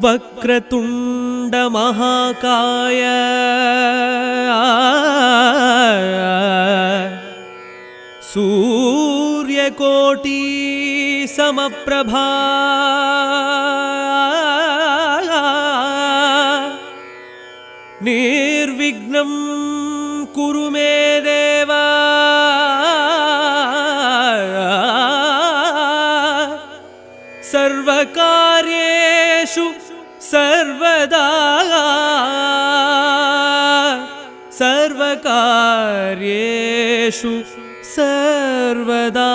वक्रतुंड महाकाय सूर्यकोटि समप्रभा निर्विघ्नं कुरु मे देव सर्वकार्येषु सर्वदा सर्वकार्येषु सर्वदा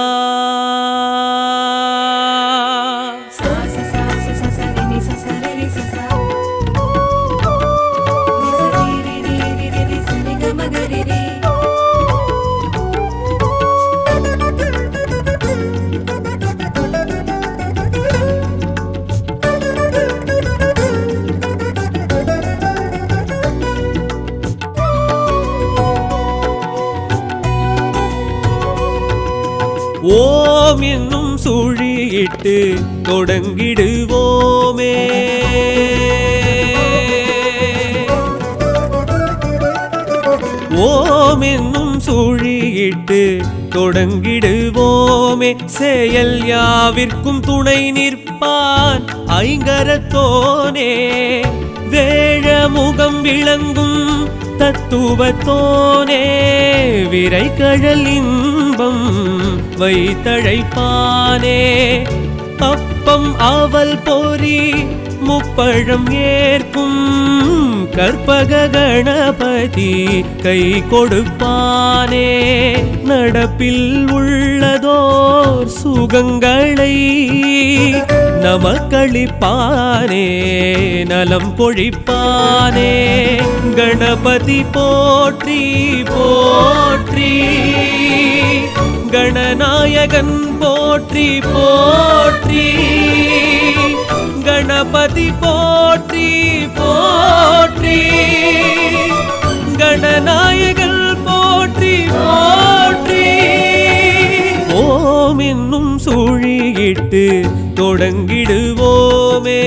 ஓம் என்னும் சுழியிட்டு தொடங்கிடுவோமே. ஓம் என்னும் சுழியிட்டு தொடங்கிடுவோமே. செயல் யாவிற்கும் துணை நிற்பான் ஐங்கரத்தோனே. வேழ முகம் விளங்கும் தத்துவத்தோனே. விரை கழல் இன்பம் வைத்தழைப்பானே. அப்பம் அவல் பொறி முப்பழம் ஏற்கும் கற்பக கணபதி கை கொடுப்பானே. நடப்பில் உள்ளதோர் சுகங்களை நமக்களிப்பானே. நலம் பொழிப்பானே. கணபதி போற்றி போற்றி. கணநாயகன் போற்றி போற்றி. கணபதி போற்றி போற்றி. கணநாயகன் போற்றி போற்றி. ஓம் என்னும் சுழியிட்டு தொடங்கிடுவோமே.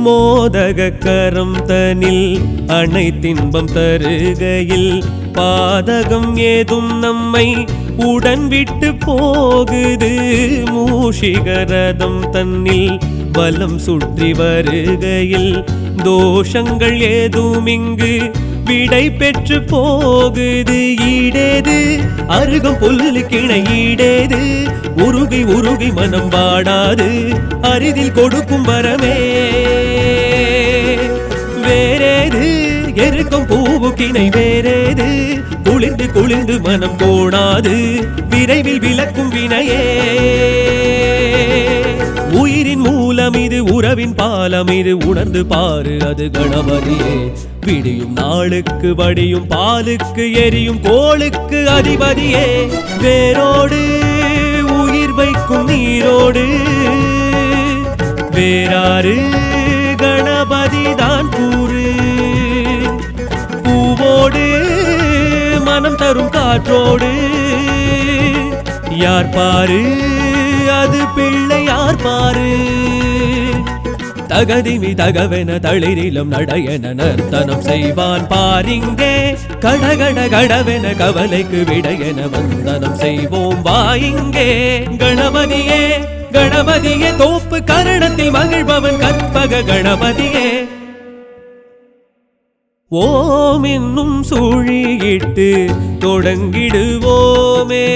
மோதக கரம் தனில் அனைத்தின்பம் தருகையில் பாதகம் ஏதும் நம்மை உடன் விட்டு போகுது. மூஷிகரதம் தன்னில் பலம் சுற்றி வருகையில் தோஷங்கள் ஏதும் இங்கு விடை பெற்று போகுது. ஈடேது அருகம் புல்லு கிணை ஈடேது. உருகி உருகி மனம் வாடாது அரிதில் கொடுக்கும் வரமே. வேறேது எருக்கும் பூவு கிணை வேறேது. குளிர்ந்து குளிர்ந்து மனம் கோணாது விரைவில் விளக்கும் வினையே. உயிரின் மூலம் இது உறவின் பாலம் இது உணர்ந்து பாரு அது கணபதியே. விடியும் நாளுக்கு வடியும் பாலுக்கு எரியும் கோளுக்கு அதிபதியே. வேரோடு உயிர் வைக்கும் நீரோடு வேறாறு கணபதி தான் கூறு. பூவோடு மனம் தரும் காற்றோடு யார் பாரு அது பிள்ளை யார் பாரு. தகதிமி தகவென தளிரிலும் நடையென நர்த்தனம் செய்வான் பாரிங்கே. கடகட கடவென கவலைக்கு விடையென வந்தனம் செய்வோம் வாயிங்கே. கணபதியே கணபதியே தோப்பு கரணத்தில் மகிழ்பவன் கற்பக கணபதியே. ஓம் என்னும் சுழியிட்டு தொடங்கிடுவோமே.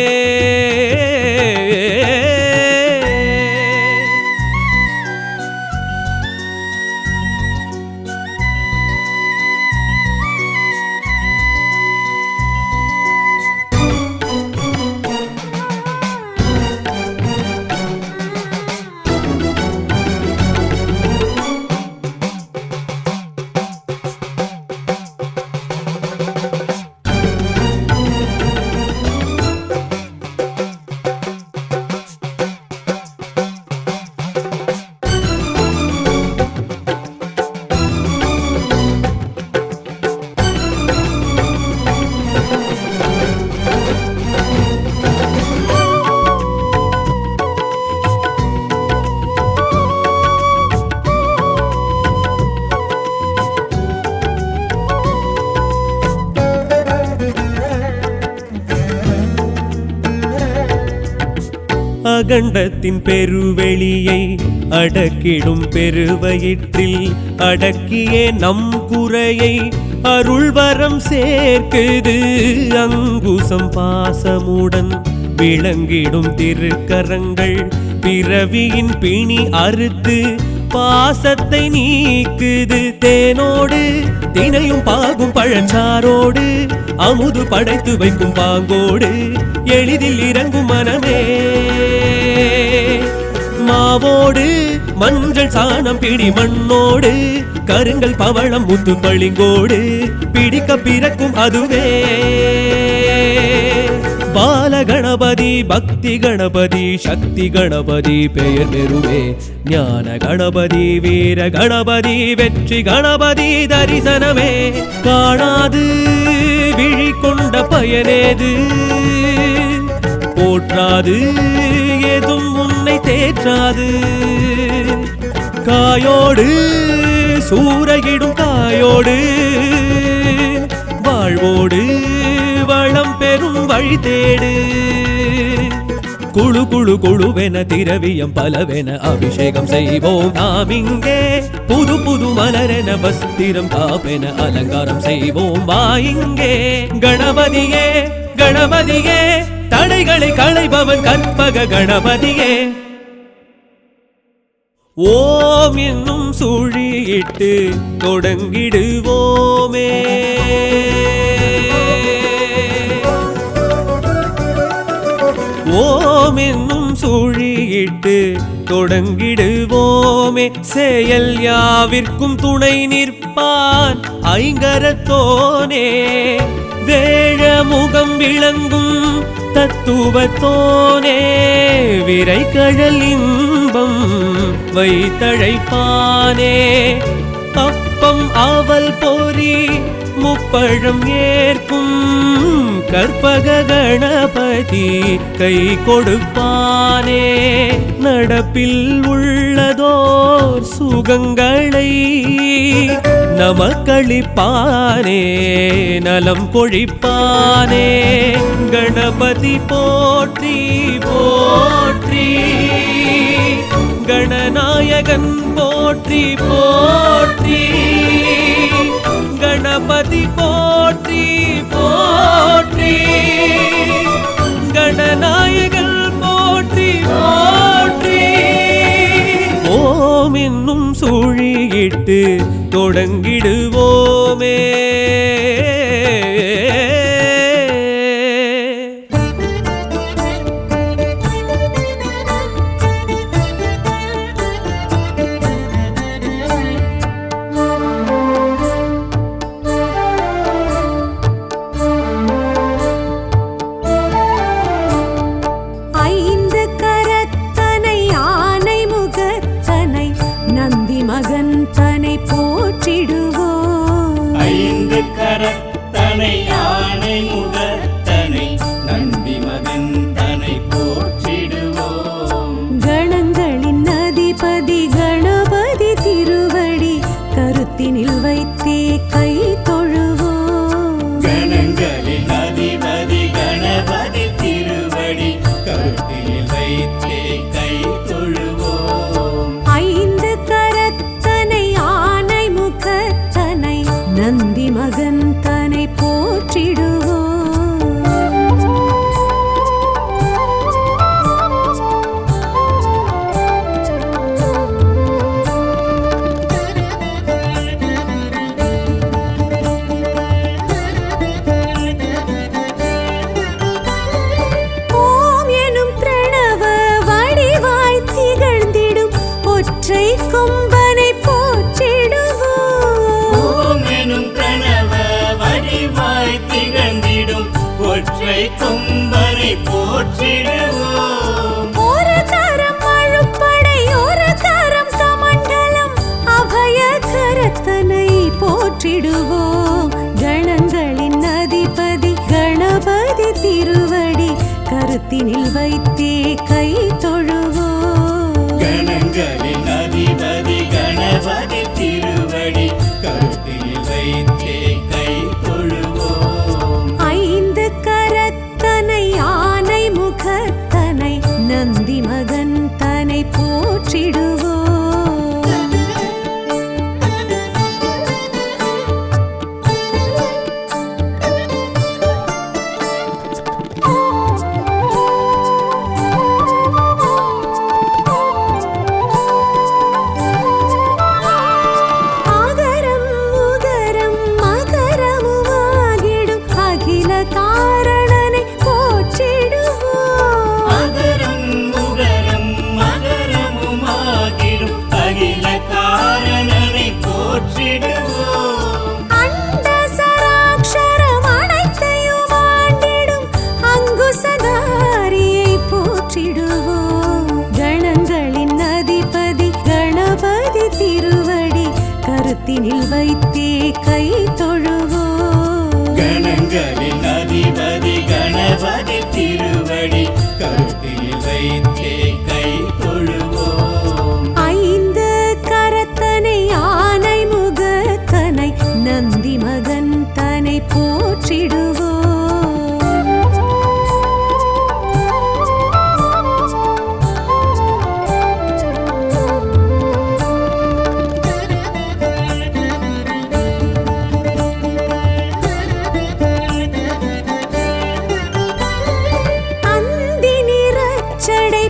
அகண்டத்தின் பெருவெளியை அடக்கிடும் பெருவயிற்றில் அடக்கியே நம் குறையை அருள்வரம் சேர்க்குது அங்குசம் பாசமுடன் விளங்கிடும் திருக்கரங்கள் பிறவியின் பிணி அறுத்து பாசத்தை நீக்குது தேனோடு தினையும் பாகும் பழச்சாரோடு அமுது படைத்து வைக்கும் பாங்கோடு எளிதில் இறங்கும் மனமே மாவோடு மஞ்சள் சாணம் பிடி மண்ணோடு கருங்கல் பவளம் முத்து பளிங்கோடு பிடிக்க பிறக்கும் அதுவே பால கணபதி பக்தி கணபதி சக்தி கணபதி பெயர் பெறுவே ஞான கணபதி வீர கணபதி வெற்றி கணபதி தரிசனமே காணாது விழி கொண்ட பயனேது போற்றாது ஏதும் உன்னை தேற்றாது காயோடு சூறையிடும் தாயோடு வாழ்வோடு வளம் பெறும் வழி தேடு குழு குழு குழுவென திரவியம் பலவென அபிஷேகம் செய்வோம் நாம் இங்கே புது புது மலரென வஸ்திரம் காப்பென அலங்காரம் செய்வோம் வா இங்கே கணபதியே கணபதியே தடைகளை களைபவன் கற்பக கணபதியே ஓம் என்னும் சுழியிட்டு தொடங்கிடுவோமே ஓம் என்னும் சுழியிட்டு தொடங்கிடுவோமே செயல் யாவிற்கும் துணை நிற்பான் ஐங்கரத்தோனே வேழ முகம் விளங்கும் தத்துவத்தோனே விரை கழல் இன்பம் வைத்தழைப்பானே அப்பம் அவல் பொறி முப்பழம் ஏற்கும் கற்பக கணபதி கை கொடுப்பானே நடப்பில் உள்ளதோர் சுகங்களை நமக்களிப்பானே நலம் கொழிப்பானே கணபதி போற்றி போற்றி கணநாயகன் போற்றி போற்றி கணபதி போற்றி போற்றி கணநாயகன் போற்றி போற்றி ஓம் என்னும் சுழியிட்டு தொடங்கிடுவோமே ஒரு தரம் அழுப்படை ஒரு தரம் கமண்டலம் அபயகரத்தனை போற்றிடுவோம் கணங்களின் அதிபதி கணபதி திருவடி கருத்தினில் வைத்தே கை தொழுவோம் கணங்களின் அதிபதி கணபதி திருவடி கருத்தினில் வைத்தே கை தொழுவோம் ஐந்து கரத்தனை ஆனை முகத்தனை நந்தி வைத்தே கை தொழுவோம். கணங்களின் அதிபதி கணபதி திருவடி கருத்தில் வைத்தே கை தொழுவோம். ஐந்து கரத்தனை ஆனை முகத்தனை நந்தி மகன் தனை போற்றிடுவோம்.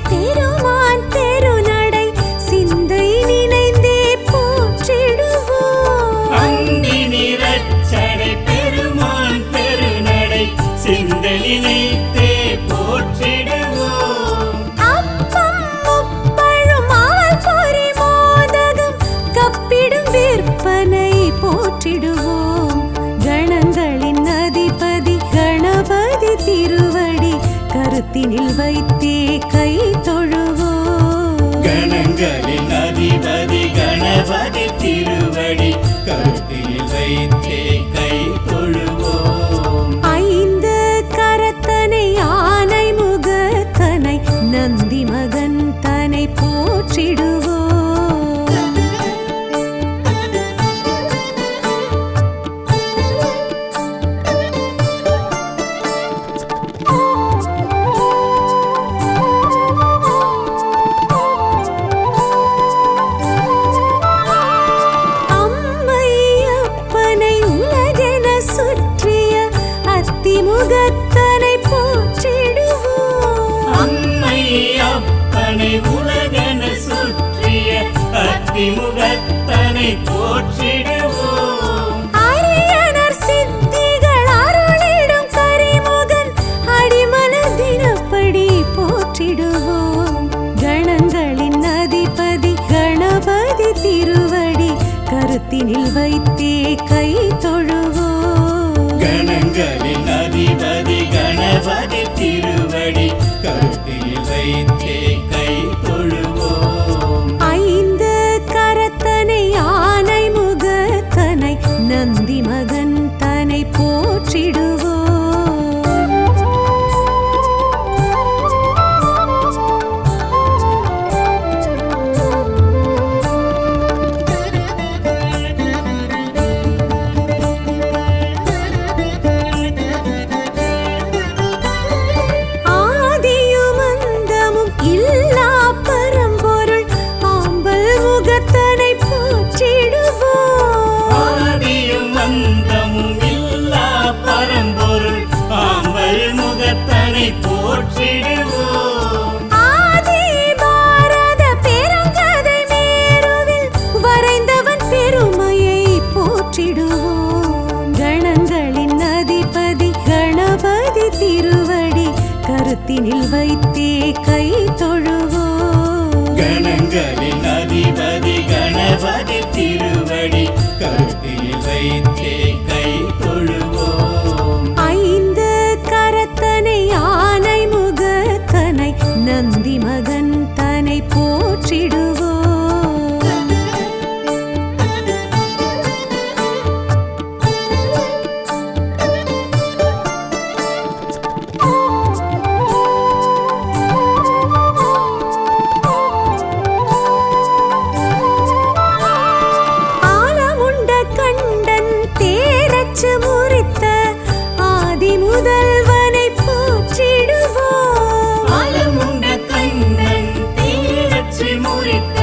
பெருமான் பெருநடை சிந்தை நினைந்தே போற்றிடுவோம். அந்தி நிறச்சடை பெருமான் பெருநடை சிந்தை நினைத்தே போற்றிடுவோம். அப்பம் முப்பழும் ஆல் பொறி மோதகம் கப்பிடும் விற்பனை போற்றிடுவோம். கணங்களின் அதிபதி கணபதி திருவடி கருத்தினில் வைத்தே கை தொழுவோம். கணங்களின் அதிபதி கணபதி திருவடி கருத்தில் வைத்தே கை தொழுவோம். ஐந்து கரத்தனை ஆனை முகத்தனை நந்தி மகன் தனை போற்றிடுவோம். முகத்தனை போற்றிடுவோம். அம்மை அப்பனை உலகென சுற்றிய அத்திமுகத்தனை போற்றிடுவோம். அரியனர் சித்திகள் அருளிடும் கரிமுகன் அடிமனதினப்படி போற்றிடுவோம். கணங்களின் அதிபதி கணபதி திருவடி கருத்தினில் வைத்தே கை தொழுவோம். கணங்களின் அதிபதி கணபதி திருவடி கருத்தில் வைத்தே கை தொழுவோம். ஐந்து கரத்தனை ஆனை முகத்தனை நந்தி மகன் தனை போற்றிடுவோம். போற்றிடுவோம். ஆதி பாரத பெருங்கதை மேருவில் வரைந்தவன் பெருமையை போற்றிடுவோம். கணங்களின் அதிபதி கணபதி திருவடி கருத்தினில் வைத்தே கை தொழுவோம். கணங்களின் அதிபதி கணபதி திருவடி கருத்தில் வைத்தே கை தொழுவோம். ஐந்து கரத்தனை ஆனை முகத்தனை நந்தி மகன் தனை போற்றிடுவோம். ஆலமுண்ட கண்டன் தேரச்சு முறித்த ஆதி முதல்வனை போற்றிடுவோம். ஆலமுண்ட கண்ணன் தேரச்சு முறித்த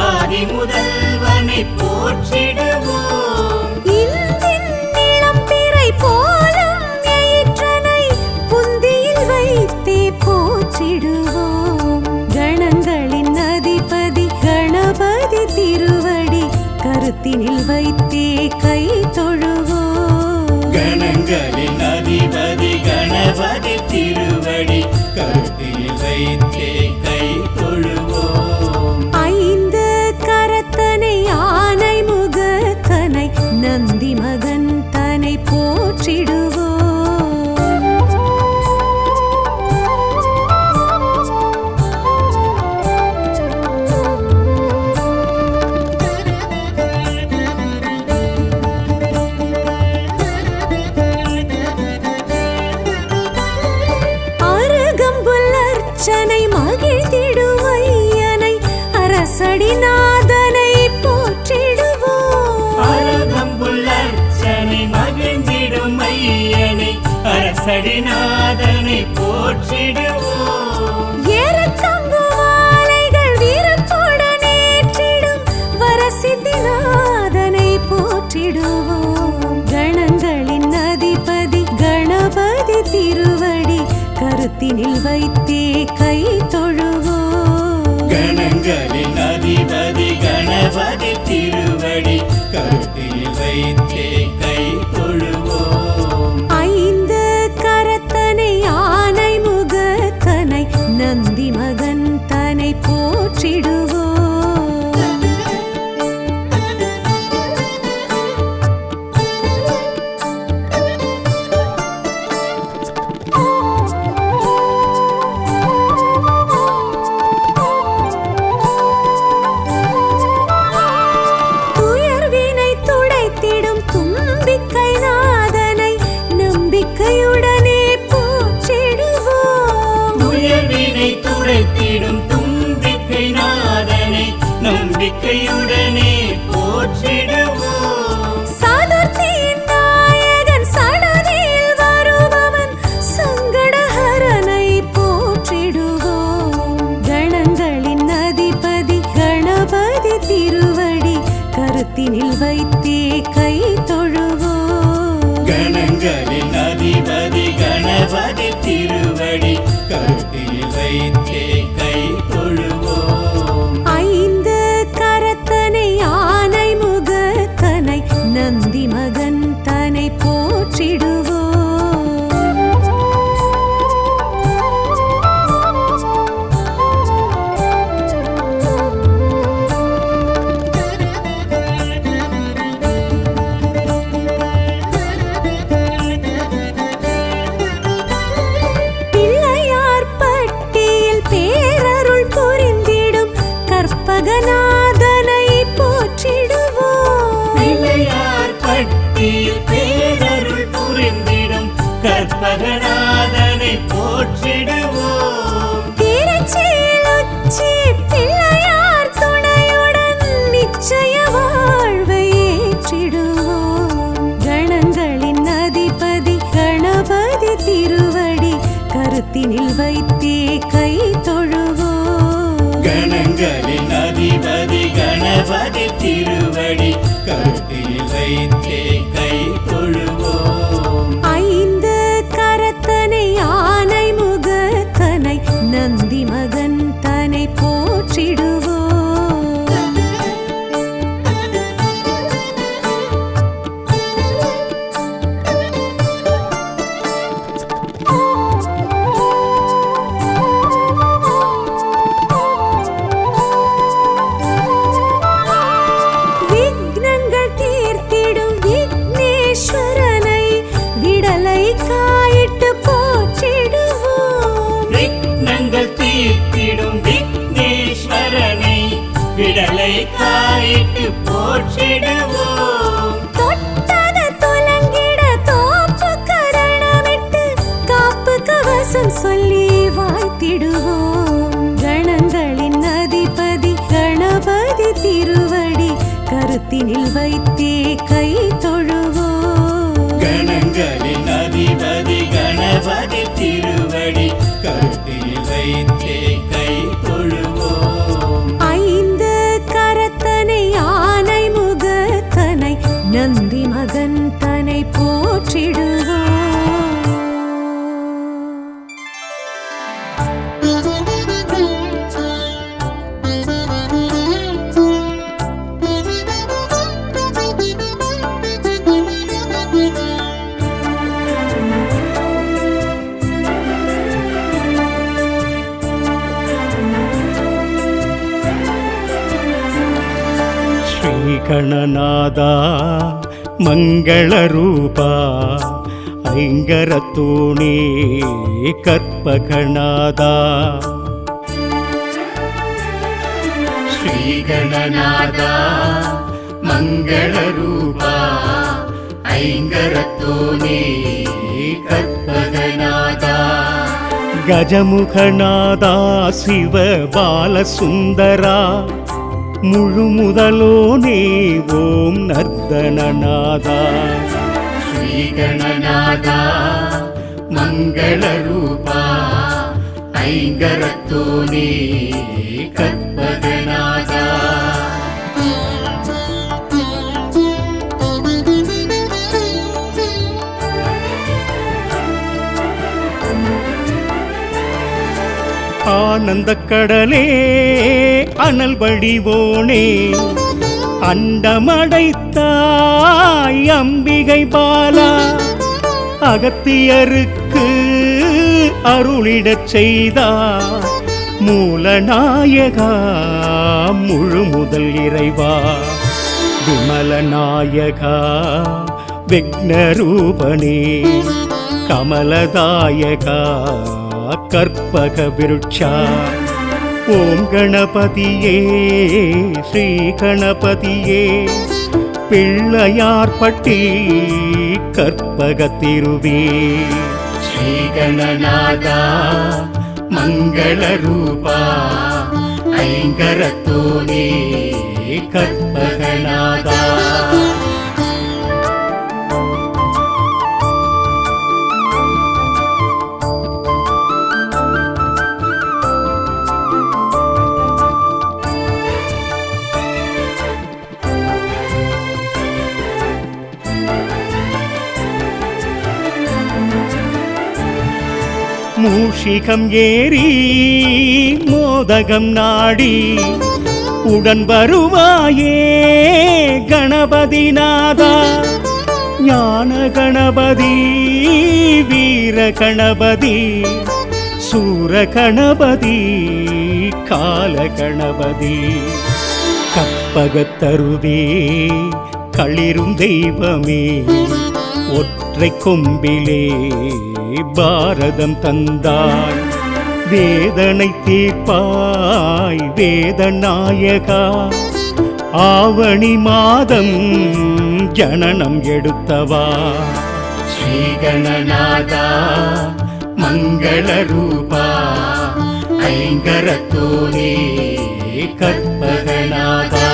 ஆதி முதல்வனை போற்றிடுவோம். இந்தின் இளம்பிறை போலும் எயிற்றனை புந்தியில் வைத்தே போற்றிடுவோம். கணங்களின் அதிபதி கணபதி திருவடி கருத்தினில் வைத்தே கை தொழுவோம். கணங்களின் அதிபதி கணபதி திருவடி கருத்தில் வைத்தே கை தொழுவோம். ஐந்து கரத்தனை ஆனை முகத்தனை நந்தி மகன் தனை போற்றிடுவோம். திருவடிநாதனை போற்றிடுவோம். ஏறத்தங்கு மாலைகள் வீரத்துடன் ஏற்றிடும் வரசித்திநாதனை போற்றிடுவோம். கணங்களின் அதிபதி கணபதி திருவடி கருத்தினில் வைத்தே கை தொழுவோம். கணங்களின் அதிபதி கணபதி திருவடி கருத்தில் வைத்தே கை தொழுவோம். ஐந்து கரத்தனை யானை முகத்தனை நந்தி மகன் தனை போற்றிடுவோம். துயர்வினை துடைத்திடும் தும்பிக்கை நாதனை நம்பிக்கையுடனே போற்றிடுவோம். துயர்வினை துடைத்திடும் தும்பிக்கை நாதனை நம்பிக்கையுடனே போற்றிடுவோம். சதுர்த்தியின் நாயகன் சடதியில் வருபவன் சங்கடஹரனை போற்றிடுவோம். கணங்களின் அதிபதி கணபதி திருவடி கருத்தினில் வைத்தே கை தொழுவோம். கணங்களின் அதிபதி கணபதி திருவடி கருத்தில் வைத்தே கை தொழுவோம். ஐந்து கரத்தனை யானை முகத்தனை நந்தி மகன் தனை போற்றிடுவோம். பிள்ளையார் பட்டியில் பேரருள் புரிந்திடும் கற்பகநாதனை போற்றிடுவோம். பிள்ளையார் பட்டியில் பேரருள் புரிந்திடும் கற்பகநாதனை போற்றிடுவோம். திருச்சியில் உச்சி பிள்ளையார் துணையுடன் நிச்சய வாழ்வை ஏற்றிடுவோம். கணங்களின் அதிபதி கணபதி திருவடி கருத்தினில் வைத்தே கை தொழுவோம். கணங்களின் அதிபதி கணபதி திருவடி கருத்தில் வைத்தே கை தொழுவோம். ஐந்து கரத்தனை யானை முகத்தனை நந்தி மகன் தனை போற்றிடுவோம். விக்னங்கள் தீர்த்திடும் விக்னேஸ்வரனை விடலை காயிட்டு போற்றிடுவோம். விக்னங்கள் தீர்த்திடும் விக்னேஸ்வரனை விடலை காயிட்டு போற்றிடுவோம். தொட்டது துலங்கிட தோப்பு கரணமிட்டு காப்பு கவசம் சொல்லி வாழ்த்திடுவோம். கணங்களின் அதிபதி கணபதி திருவடி கருத்தினில் வைத்தே கை தொழுவோம். கணங்களின் அதிபதி கணபதி திருவடி கருத்தில் வைத்தே கை தொழுவோம். ஐந்து கரத்தனை யானை முகத்தனை நந்தி மகன் தனை போற்றிடுவோம். ಶ್ರೀಗಣನಾದ ಮಂಗಳರೂಪ ಐಂಗರತೋಣಿ ಕರ್ಪಗಣಾದ ಶ್ರೀಗಣನಾದ ಮಂಗಳರೂಪ ಐಂಗರತೋಣಿ ಕರ್ಪಗಣಾದ ಗಜಮುಖನಾದ ಶಿವ ಬಾಲಸುಂದರ ಮುಳುಮುದಲೋನೇ ಓಂ ನರ್ದನನಾದ ಶ್ರೀಗಣನಾದ மங்களரூபா ஐங்கரத்தோனே கற்பகநாதா. ஆனந்த கடலே அனல் வடிவோனே அண்டமடைத்தாய் அம்பிகை பாலா அகத்தியருக்கு அருளிடச் செய்தார் மூலநாயகா முழு முதல் இறைவா விமலநாயகா விக்னரூபனே கமலதாயகா கற்பக விருட்சா. ஓம் கணபதியே ஸ்ரீ கணபதியே பிள்ளையார்பட்டி கற்பகத்திருவே. ஸ்ரீ கணநாதா மங்களரூபா ஐங்கரத்தோனே கற்பகநாதா. மூஷிகம் ஏறி மோதகம் நாடி உடன் வருவாயே கணபதி நாதா. ஞான கணபதி வீர கணபதி சூர கணபதி கால கணபதி கற்பகத்தருவே களிரும் தெய்வமே ஒற்றை கொம்பிலே பாரதம் தந்தாய் வேதனை தீர்ப்பாய் வேதநாயகா. ஆவணி மாதம் ஜனனம் எடுத்தவா. ஸ்ரீ கணநாதா மங்களரூபா ஐங்கரத்தோனே கற்பகநாதா.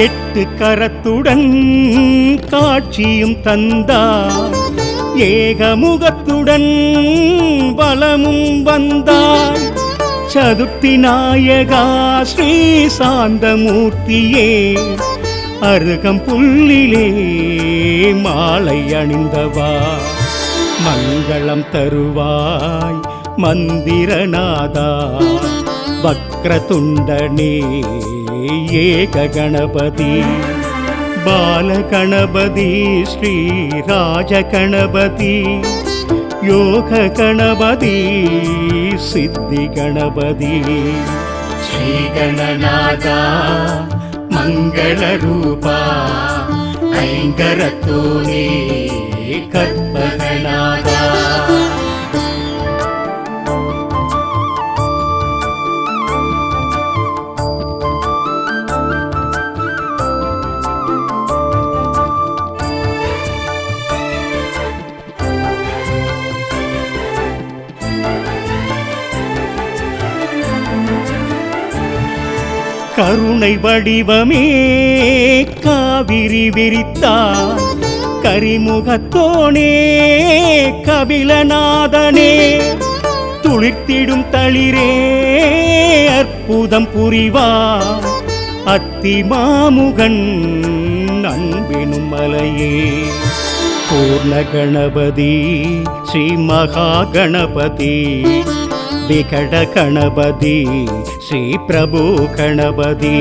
எட்டு கரத்துடன் காட்சியும் தந்தார் ஏகமுகத்துடன் பலமும் வந்தார். சதுர்த்தி நாயகா ஸ்ரீ சாந்தமூர்த்தியே அருகம் புல்லிலே மாலை அணிந்தவா. மங்களம் தருவாய் மந்திரநாதா வக்ரதுண்டனே ஏக கணபதி பால கணபதி ஸ்ரீ ராஜ கணபதி யோக கணபதி சித்தி கணபதி. ஸ்ரீ கணநாதா மங்களரூபா ஐங்கரத்தோனே கற்பகநாதா. கருணை வடிவமே காவிரி விரித்தார் கரிமுகத்தோனே கபிலநாதனே துளிர்த்திடும் தளிரே அற்புதம் புரிவார் அத்தி மாமுகன் அன்பினும் மலையே. பூர்ண கணபதி ஸ்ரீ மகா கணபதி விகட கணபதி ஸ்ரீ பிரபு கணபதி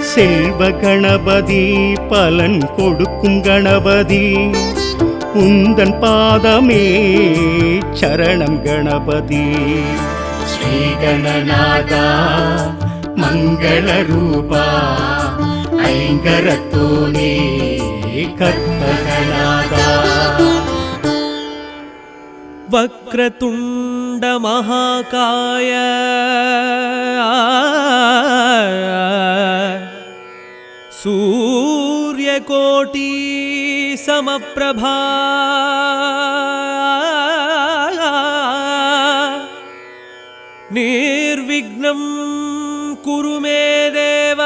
செல்வ கணபதி பலன் கொடுக்கும் கணபதி உந்தன் பாதமே சரணம் கணபதி. ஸ்ரீ கணநாதா மங்களரூபா ஐங்கரத்தோனே கற்பகநாதா. வக்ரதுண்ட மகாகாய சூரியகோட்டி சமப்பிரபா நிர்விக்னம் निर्विघ्नं कुरु मे देव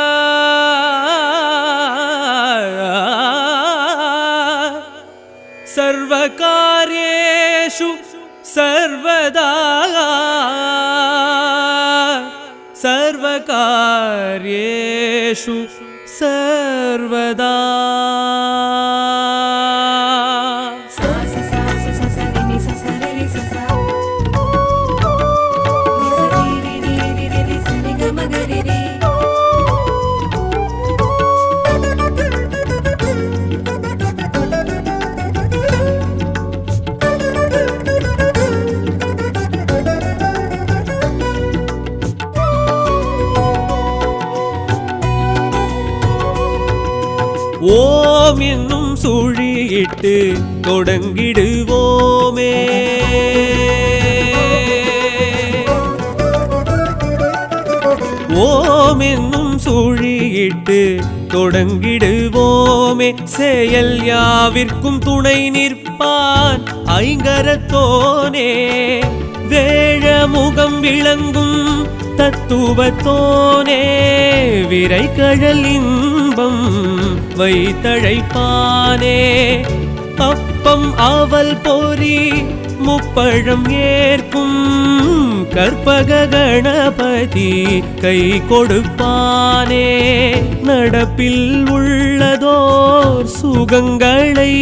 सर्वकार्येषु सर्वदा सर्वकार्येषु सर्वदा ஓம் என்னும் சுழியிட்டு தொடங்கிடுவோமே ஓம் என்னும் சுழியிட்டு தொடங்கிடுவோமே செயல் யாவிற்கும் துணை நிற்பான் ஐங்கரத்தோனே வேழமுகம் விளங்கும் தத்துவத்தோனே விரைகழல் இன்பம் வைத்தழைப்பானே அப்பம் அவல் பொறி முப்பழம் ஏற்கும் கற்பக கணபதி கை கொடுப்பானே நடப்பில் உள்ளதோர் சுகங்களை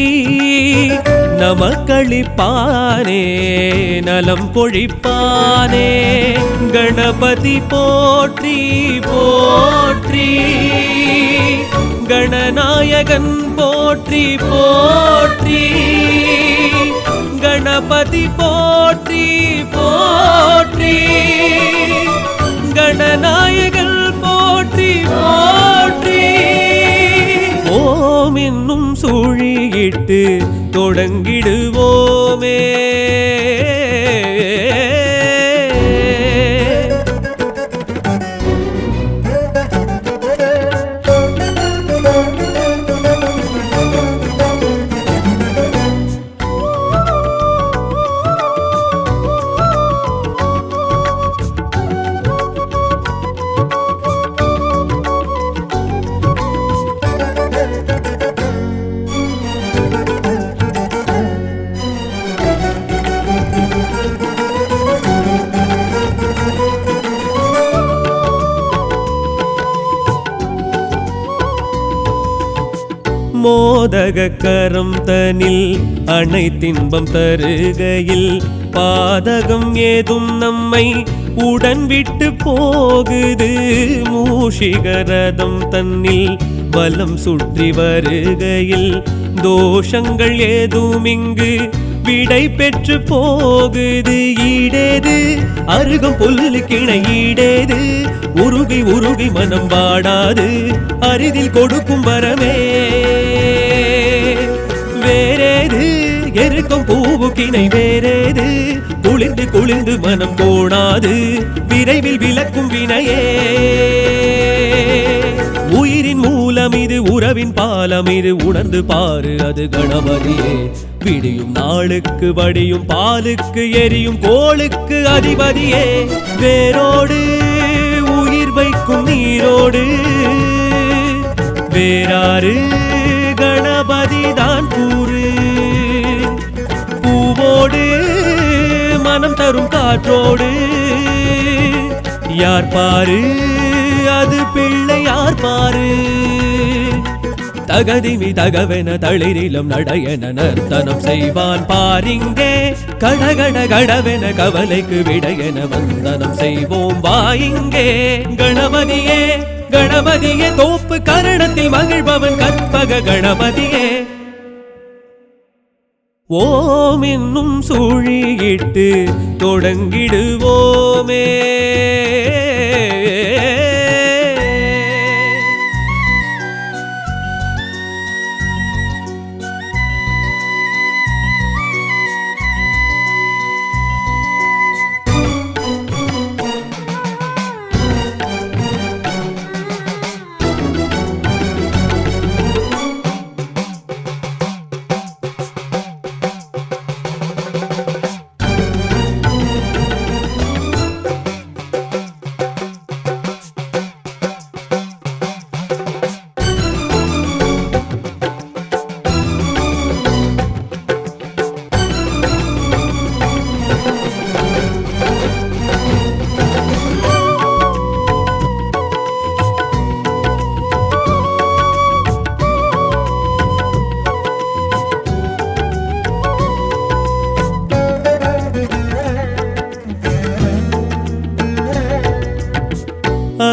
நமக்களிப்பானே நலம் பொழிப்பானே கணபதி போற்றி போற்றி கணநாயகன் போற்றி போற்றி गणपति पोट्री पोट्री गणनायकन पोट्री पोट्री ஓம் என்னும் சுழியிட்டு தொடங்கிடுவோமே மோதக கரம் தனில் அனைத்தின்பம் தருகையில் பாதகம் ஏதும் நம்மை உடன் விட்டு போகுது மூஷிகரதம் தன்னில் வலம் சுற்றி வருகையில் தோஷங்கள் ஏதும் இங்கு விடை பெற்று போகுது ஈடேது அருகம் புல்லு கிணை ஈடேது உருகி உருகி மனம் வாடாது அரிதில் கொடுக்கும் வரமே வேறேது எருக்கும் பூவு கிணை வேறேது குளிர்ந்து குளிர்ந்து மனம் கோணாது விரைவில் விளக்கும் வினையே உயிரின் மூலம் இது உறவின் பாலம் இது உணர்ந்து பாரு அது கணபதியே விடியும் நாளுக்கு வடியும் பாலுக்கு எரியும் கோளுக்கு அதிபதியே வேரோடு உயிர் வைக்கும் நீரோடு வேறாறு கணபதி தான் கூறு பூவோடு மனம் தரும் காற்றோடு யார் பாரு அது பிள்ளை யார் பாரு தகதிமி தகவென தளிரிலும் நடையென நர்த்தனம் செய்வான் பாரிங்கே கடகட கடவென கவலைக்கு விடையென வந்தனம் செய்வோம் வாயிங்கே கணபதியே கணபதியே தோப்பு கரணத்தில் மகிழ்பவன் கற்பக கணபதியே ஓம் என்னும் சுழியிட்டு தொடங்கிடுவோமே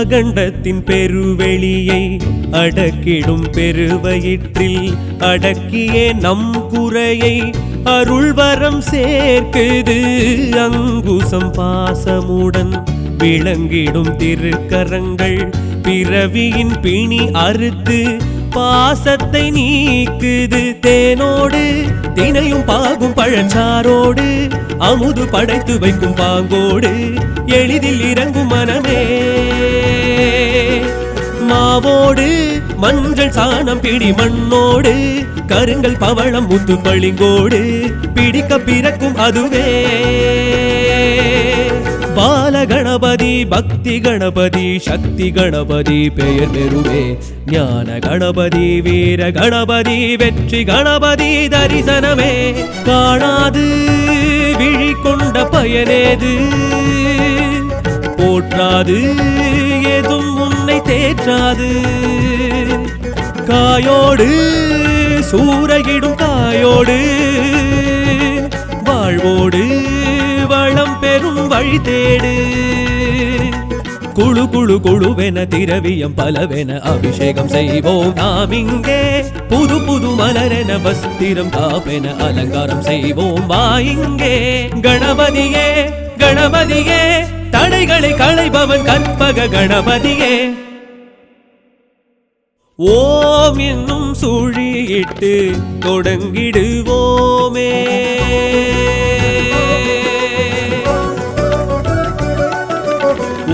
அகண்டத்தின் பெருவெளியை அடக்கிடும் பெருவயிற்றில் அடக்கியே நம் குறையை அருள்வரம் சேர்க்குது அங்குசம் பாசமுடன் விளங்கிடும் திருக்கரங்கள் பிறவியின் பிணி அறுத்து பாசத்தை நீக்குது தேனோடு தினையும் பாகும் பழச்சாரோடு அமுது படைத்து வைக்கும் பாங்கோடு எளிதில் இறங்கும் மனமே மாவோடு மஞ்சள் சாணம் பிடி மண்ணோடு கருங்கல் பவளம் முத்து பளிங்கோடு பிடிக்க பிறக்கும் அதுவே பால கணபதி பக்தி கணபதி சக்தி கணபதி பெயர் பெறுவே ஞான கணபதி வீர கணபதி வெற்றி கணபதி தரிசனமே காணாது விழி கொண்ட பயனேது போற்றாது ஏதும் உன்னை தேற்றாது காயோடு சூறையிடும் காயோடு வாழ்வோடு வளம் பெறும் வழி தேடு குழு குழு குழுவென திரவியம் பலவென அபிஷேகம் செய்வோம் நாம் இங்கே புது புது மலரென வஸ்திரம் காப்பென அலங்காரம் செய்வோம் வா இங்கே கணபதியே கணபதியே தடைகளை களைபவன் கற்பக கணபதியே ஓம் என்னும் சுழியிட்டு தொடங்கிடுவோமே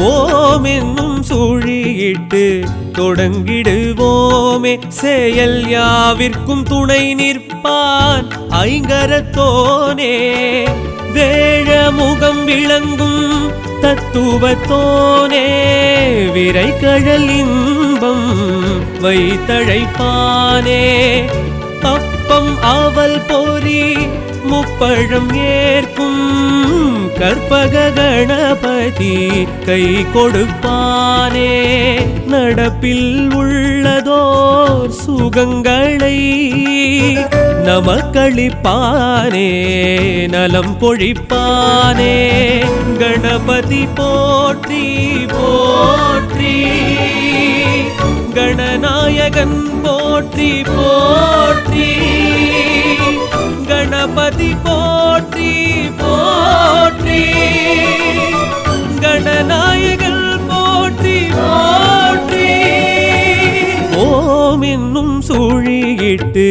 ஓம் என்னும் சுழியிட்டு தொடங்கிடுவோமே செயல் யாவிற்கும் துணை நிற்பான் ஐங்கரத்தோனே வேழ முகம் விளங்கும் தத்துவத்தோனே விரை கழல் இன்பம் வைத்தழைப்பானே அப்பம் அவல் பொறி முப்பழம் ஏற்கும் கற்பக கணபதி கை கொடுப்பானே நடப்பில் உள்ளதோர் சுகங்களை நமக்களிப்பானே நலம் பொழிப்பானே கணபதி போற்றி போற்றி கணநாயகன் போற்றி போற்றி கணபதி போற்றி போற்றி கணநாயகன் போற்றி போற்றி ஓம் என்னும் சுழியிட்டு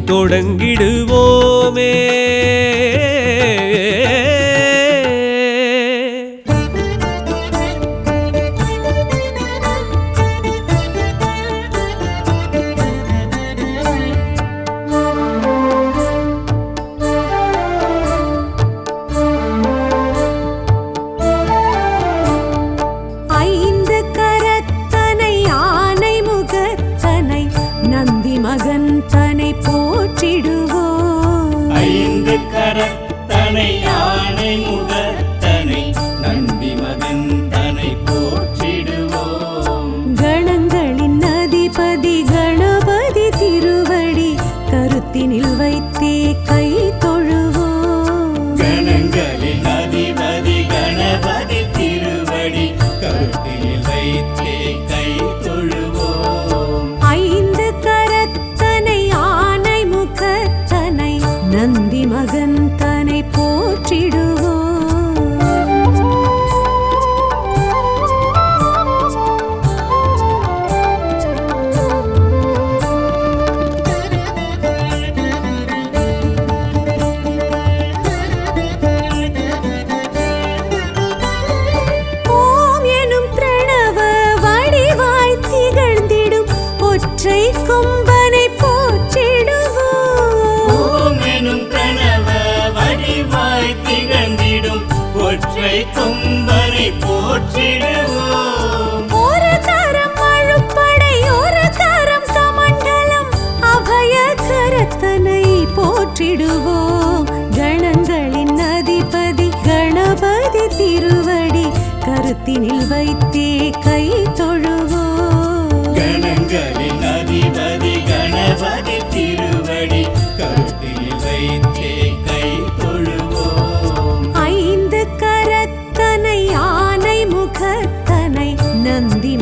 தொடங்கிடுவோமே கரத்தனை யானை முகத்தனை நந்தி மகன் தனை போற்றிடுவோம் கணங்களின் அதிபதி கணபதி திருவடி கருத்தினில் வைத்தே கை தொழுவோம் கணங்களின் அதிபதி கணபதி திருவடி கருத்தினில் வைத்தே கை தொழுவோம் ஐந்து கரத்தனை யானை முகத்தனை நந்தி மகன் தனை போற்றிடுவோம் ஓம் எனும் பிரணவ வடிவாய் திகழ்ந்திடும் ஒற்றை கொம்பனை போற்றிடுவோம் திகழ்ந்திடும் ஒற்றை கொம்பனை போற்றிடுவோம் ஒரு தரம் அழுப்படை ஒரு தரம் கமண்டலம் அபய கரத்தனை போற்றிடுவோம் கணங்களின் அதிபதி கணபதி திருவடி கருத்தினில் வைத்தே கை தொழுவோம் கணங்களின் அதிபதி கணபதி திருவடி கருத்தினில் வைத்தே கை தொழுவோம் ஐந்து கரத்தனை யானை முகத்தனை நந்தி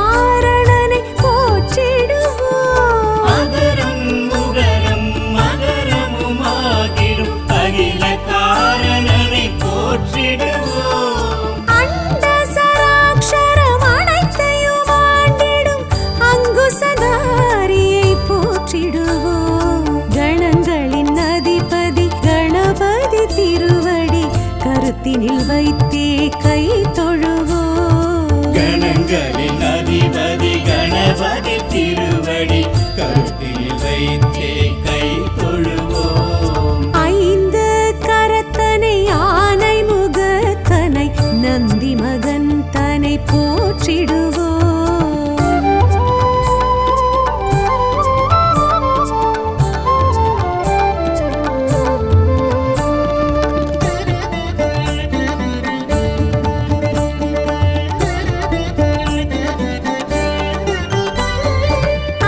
காரணனை போற்றிடுவோம். அகரம் உகரம் மகரமுமாகிடும் அகில காரணனை போற்றிடுவோம். அண்ட சராக்ஷரம் அனைத்தையும் ஆண்டிடும் அங்குசதாரியை போற்றிடுவோம். கணங்களின் அதிபதி கணபதி திருவடி கருத்தினில் வைத்தே கை தொழுவோம். கணங்களின் அதிபதி கணபதி திருவடி கருத்தில் வைத்தே கை தொழுவோம். ஐந்து கரத்தனை ஆனை முகத்தனை நந்தி மகன் தனை போற்றிடுவோம்.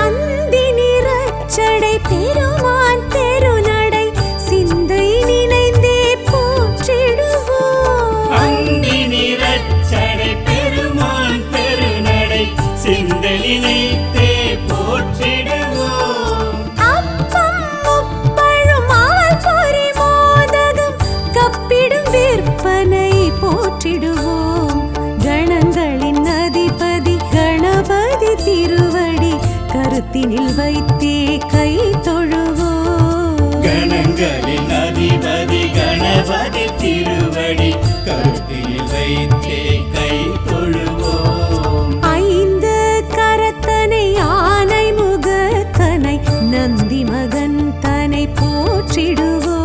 அந்தி நிறச்சடை பெருமான் பெருநடை சிந்தை நினைந்தே போற்றிடுவோம். அந்தி நிறச்சடை பெருமான் பெருநடை சிந்தலினைத்தே போற்றிடுவோம். அப்பம் முப்பழும் அவல் பொரி மோதகம் கப்பிடும் விற்பனை போற்றிடுவோம். கணங்களின் அதிபதி கணபதி திருவடி கருத்தினில் வைத்தே கை தொழுவோம். கணங்களின் அதிபதி கணபதி திருவடி கருத்தில் வைத்தே கை தொழுவோம். ஐந்து கரத்தனை ஆனை முகத்தனை நந்தி மகன் தனை போற்றிடுவோம்.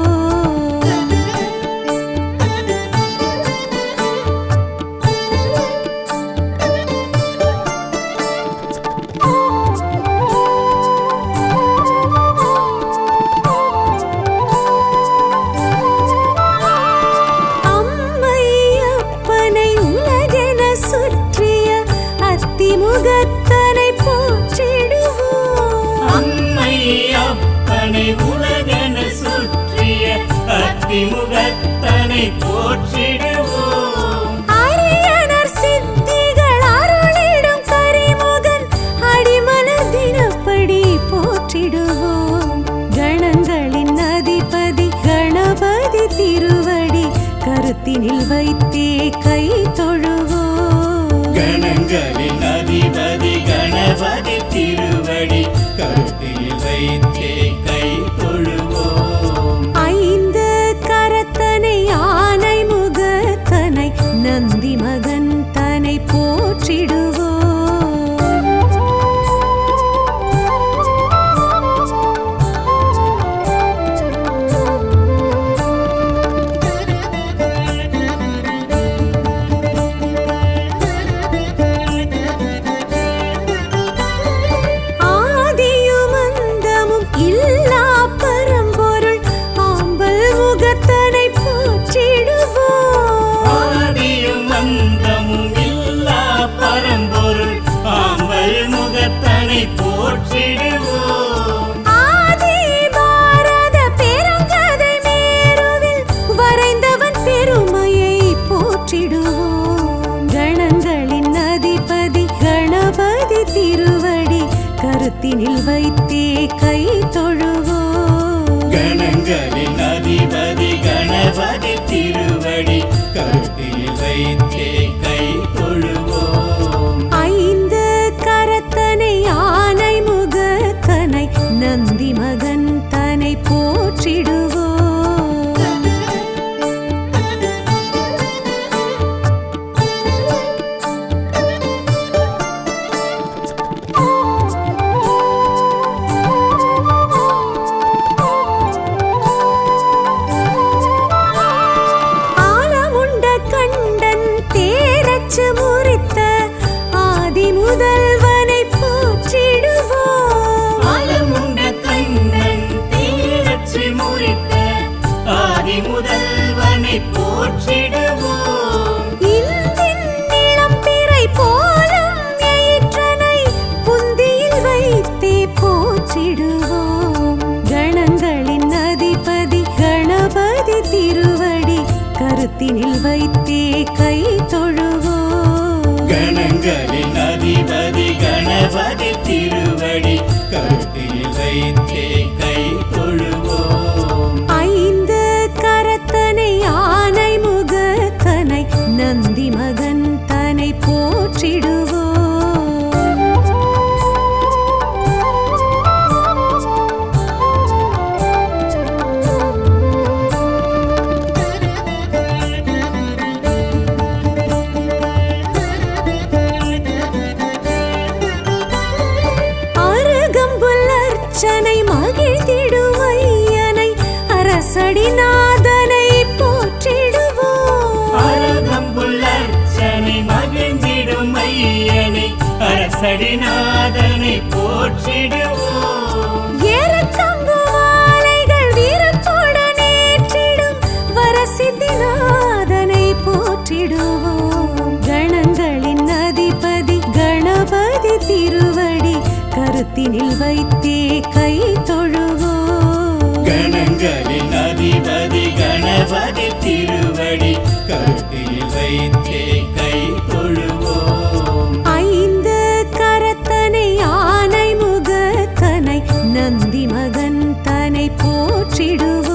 அம்மை அப்பனை உலகென சுற்றிய அத்திமுகத்தனை போற்றிடுவோம். அம்மை அப்பனை உலகென சுற்றிய அத்திமுகத்தனை போற்றிடுவோம். அரியணர் சித்திகள் அருளிடும் கரிமுகன் அடிமலர் தினப்படி போற்றிடுவோம். கணங்களின் அதிபதி கணபதி திருவடி கருத்தினில் வைத்தே கை தொழுவோம். கணங்களின் அதிபதி கணபதி திருவடி கருத்தில் வைத்தே கை தொழுவோம். ஐந்து கரத்தனை ஆனை முகத்தனை நந்தி மகன் தனை போற்றிடுவோம். ஆதியும் அந்தமும் இல்லா பரம்பொருள் ஆம்பல் முகத்தனை போற்றிடுவோம். ஆதியும் அந்தமும் இல்லா பரம்பொருள் ஆம்பல் முகத்தனை போற்றிடுவோம். ஆதி பாரத பெருங்கதை மேருவில் வரைந்தவன் பெருமையை போற்றிடுவோம். கணங்களின் அதிபதி கணபதி திருவடி கருத்தினில் வைத்தே கை தொழுவோம். கணங்களின் அதிபதி கணபதி திருவடி கருத்தில் வைத்தே கை தொழுவோம். ஐந்து கரத்தனை ஆனை முகத்தனை நந்தி மகன் தனை போற்றிடுவோம். ஆலமுண்ட கண்டன் தேரச்சு முறித்த ஆதி முதல்வனை போற்றிடுவோம். ஆலமுண்ட கண்ணன் தேரச்சு முறித்த ஆதி முதல்வனை போற்றிடுவோம். இந்தின் நிலம் பிறை போலும் எயிற்றனை புந்தியில் வைத்தே போற்றிடுவோம். கணங்களின் அதிபதி கணபதி திருவடி கருத்தினில் வைத்தே கை தொழுவோம். கணங்களின் அதிபதி கணபதி திருவடி கருத்தில் வைத்தே கை தொழுவோம். ஐந்து கரத்தனை ஆனை முகத்தனை நந்தி மகன் தனை போற்றிடுவோம். அருகம்புல்லர்ச்சனை மகிழ்ந்திடும் ஐயனை அரசடிநாதனை போற்றிடுவோம். அருகம்புல்லர்ச்சனை மகிழ்ந்திடும் ஐயனை அரசடிநாதனை போற்றிடுவோம். ஏறத்தங்கு மாலைகள் வீரத்துடன் ஏற்றிடும் வரசித்திநாதனை போற்றிடுவோம். கணங்களின் அதிபதி கணபதி திருவடி கருத்தினில் வைத்தே கை தொழுவோம். கணங்களின் அதிபதி கணபதி திருவடி கருத்தில் வைத்தே கை தொழுவோம். ஐந்து கரத்தனை ஆனை முகத்தனை நந்தி மகன் தனை போற்றிடுவோம்.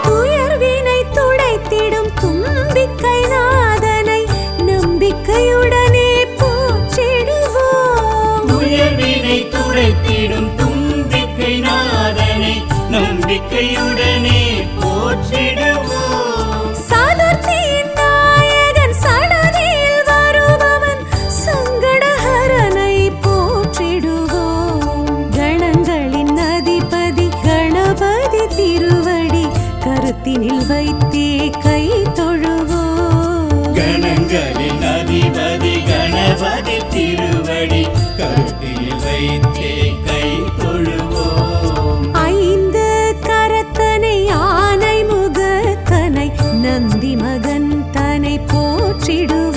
துயர்வினை துடைத்திடும் தும்பிக்கை நாதனை நம்பிக்கையுடனே போற்றிடுவோம். உயர்வினை துடைத்திடும் தும்பிக்கை நாதனை நம்பிக்கையுடனே போற்றிடுவோம். சதுர்த்தியின் நாயகன் சடதியில் வருபவன் சங்கடஹரனை போற்றிடுவோம். கணங்களின் அதிபதி கணபதி திருவடி கருத்தினில் வைத்தே கை தொழுவோம். கணங்களின் அதிபதி கணபதி திருவடி கருத்தில் வைத்தே கை தொழுவோம். ஐந்து கரத்தனை ஆனை முகத்தனை நந்தி மகன் தனை போற்றிடுவோம்.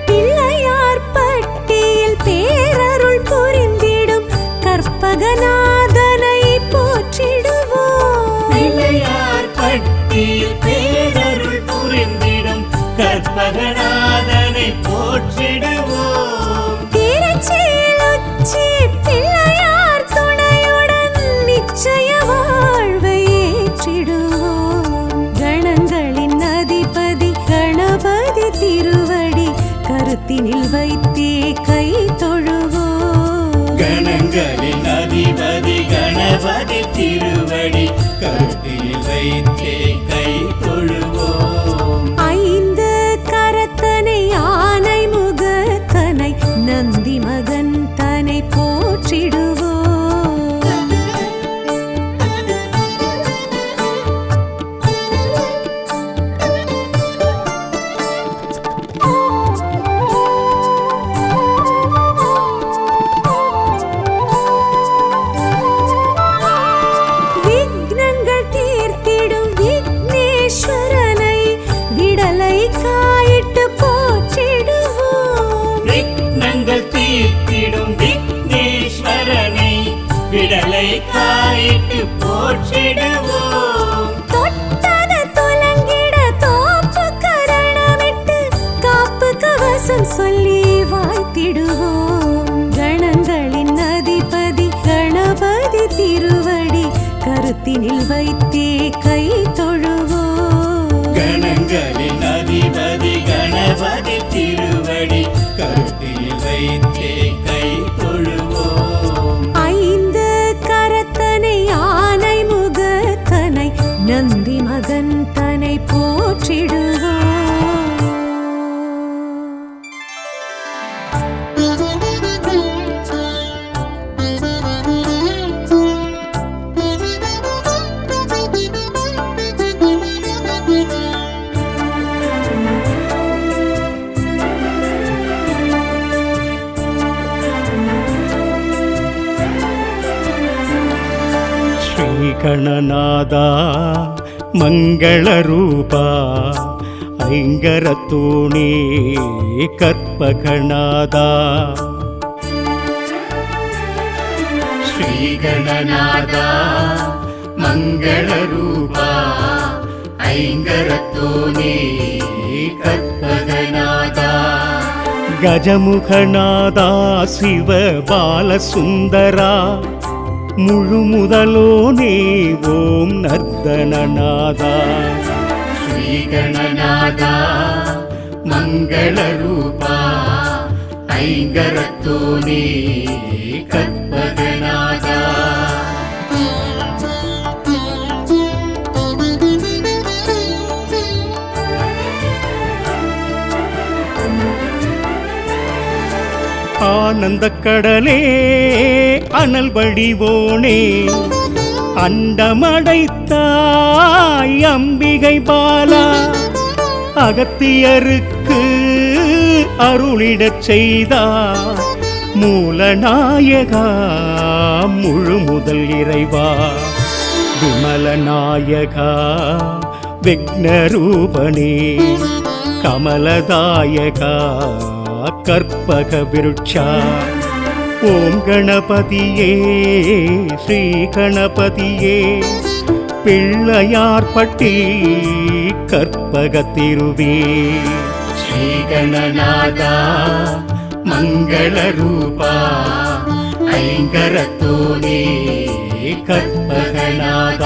பிள்ளையார் பட்டியில் பேரருள் புரிந்திடும் கற்பகநாதனை போற்றிடுவோம். பிள்ளையார் பட்டியில் பேரருள் புரிந்திடும் கற்பகநாதனை போற்றிடுவோம். திருச்சியில் உச்சி பிள்ளையார் துணையுடன் நிச்சய வாழ்வை ஏற்றிடுவோம். கணங்களின் அதிபதி கணபதி திருவடி கருத்தினில் வைத்தே கை தொழுவோம். கணங்களின் அதிபதி கணபதி திருவடி கருத்தில் வைத்தே கை தொழுவோம். ஐந்து கரத்தனை ஆனை முகத்தனை நந்தி மகன் தனை போற்றிடுவோம். விக்னங்கள் தீர்த்திடும் விக்னேஸ்வரனை விடலை காயிட்டு போற்றிடுவோம். விக்னங்கள் தீர்த்திடும் விக்னேஸ்வரனை விடலை காயிட்டு போற்றிடுவோம். தொட்டத துலங்கிட தோப்பு கரணமிட்டு காப்பு கவசம் சொல்லி வாழ்த்திடுவோம். கணங்களின் அதிபதி கணபதி திருவடி கருத்தினில் வைத்தே கை தொழுவோம். கணங்களின் அதிபதி கணபதி திருவடி கருத்தில் வைத்தே கை தொழுவோம். ஐந்து கரத்தனை ஆனை முகத்தனை நந்தி மகன் தனை போற்றிடுவோம். ಶ್ರೀಗಣನಾದ ಮಂಗಳರೂಪ ಐಂಗರತೋಣಿ ಕರ್ಪಗಣಾದ ಶ್ರೀಗಣನಾದ ಮಂಗಳರೂಪ ಐಂಗರತೋಣಿ ಕರ್ಪಗಣಾದ ಗಜಮುಖನಾದ ಶಿವ ಬಾಲಸುಂದರ ಮುಳುಮುದಲೋನೇ ಓಂ ನರ್ದನನಾದ ಶ್ರೀಗಣನಾದ ಮಂಗಳರೂಪ ಐಂಗರತೋಣಿ ಕರ್ಪಗಣಾದ ஆனந்த கடலே அனல் வடிவோனே அண்டமடைத்தாய் அம்பிகை பாலா அகத்தியருக்கு அருளிடச் செய்தார் மூலநாயகா முழு முதல் இறைவா விமலநாயகா விக்னரூபனே கமலதாயகா கற்பக விருட்சா ஓம் கணபதியே ஸ்ரீ கணபதியே பிள்ளையார்பட்டி கற்பக திருவே ಶ್ರೀಗಣನಾದ ಮಂಗಳರೂಪ ಐಂಗರತೋಣಿ ಕರ್ಪಗಣಾದ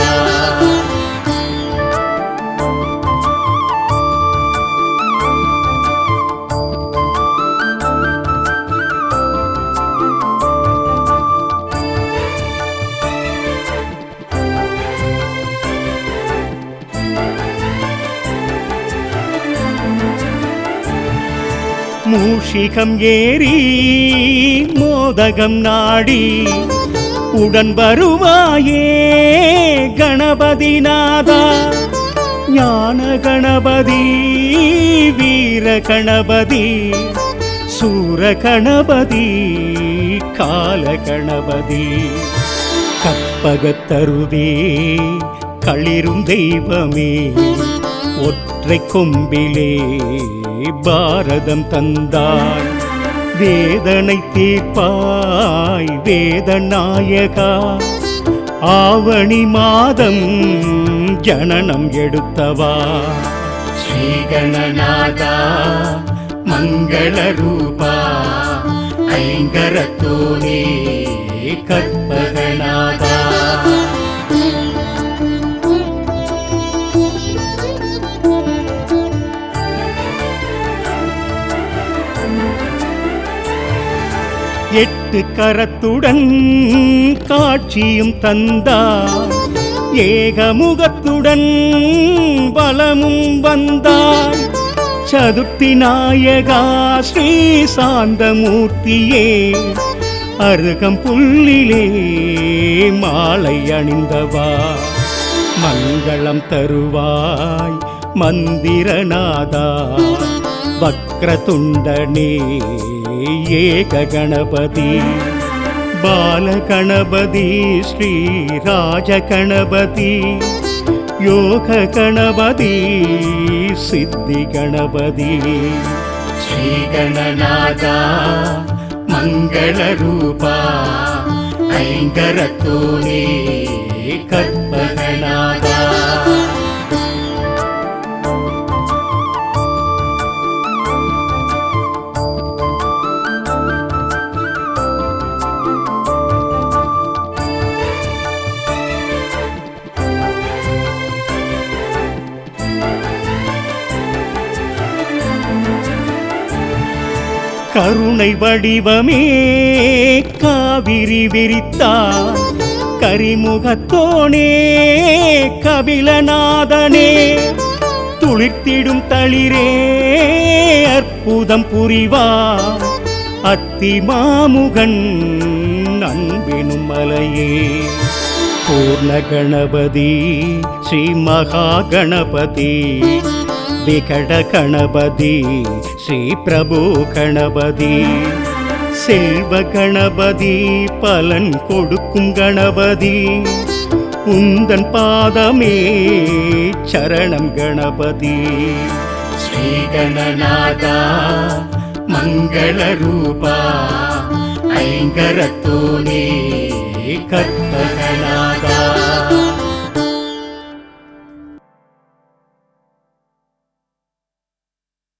மூஷிகம் ஏறி மோதகம் நாடி உடன் வருவாயே கணபதி நாதா ஞான கணபதி வீர கணபதி சூர கணபதி கால கணபதி கற்பகத்தருவே களிரும் தெய்வமே ஒற்றை கொம்பிலே பாரதம் தந்தாய் வேதனை தீர்ப்பாய் வேதநாயகா ஆவணி மாதம் ஜனனம் எடுத்தவா ಶ್ರೀಗಣನಾದ ಮಂಗಳರೂಪ ಐಂಗರತೋಣಿ ಕರ್ಪಗಣಾದ எட்டு கரத்துடன் காட்சியும் தந்தார் ஏகமுகத்துடன் பலமும் வந்தாய் சதுர்த்தி நாயகா ஸ்ரீ சாந்தமூர்த்தியே அருகம் புல்லிலே மாலை அணிந்தவா மங்களம் தருவாய் மந்திரநாதா வக்ரதுண்டனே ஏக கணபதி பாலகணபதி ஸ்ரீ ராஜ கணபதி யோக கணபதி சித்தி கணபதி ಶ್ರೀಗಣನಾದ ಮಂಗಳರೂಪ ಐಂಗರತೋಣಿ ಕರ್ಪಗಣಾದ கருணை வடிவமே காவிரி விரித்தார் கரிமுகத்தோனே கபிலநாதனே துளிர்த்திடும் தளிரே அற்புதம் புரிவார் அத்தி மாமுகன் அன்பினும் மலையே பூர்ண கணபதி ஸ்ரீ மகா கணபதி விகட கணபதி ஸ்ரீ பிரபு கணபதி செல்வ கணபதி பலன் கொடுக்கும் கணபதி உந்தன் பாதமே சரணம் கணபதி. ஸ்ரீகணநாதா மங்கள ரூபா ஐங்கரத்தோனே கற்பகநாதா.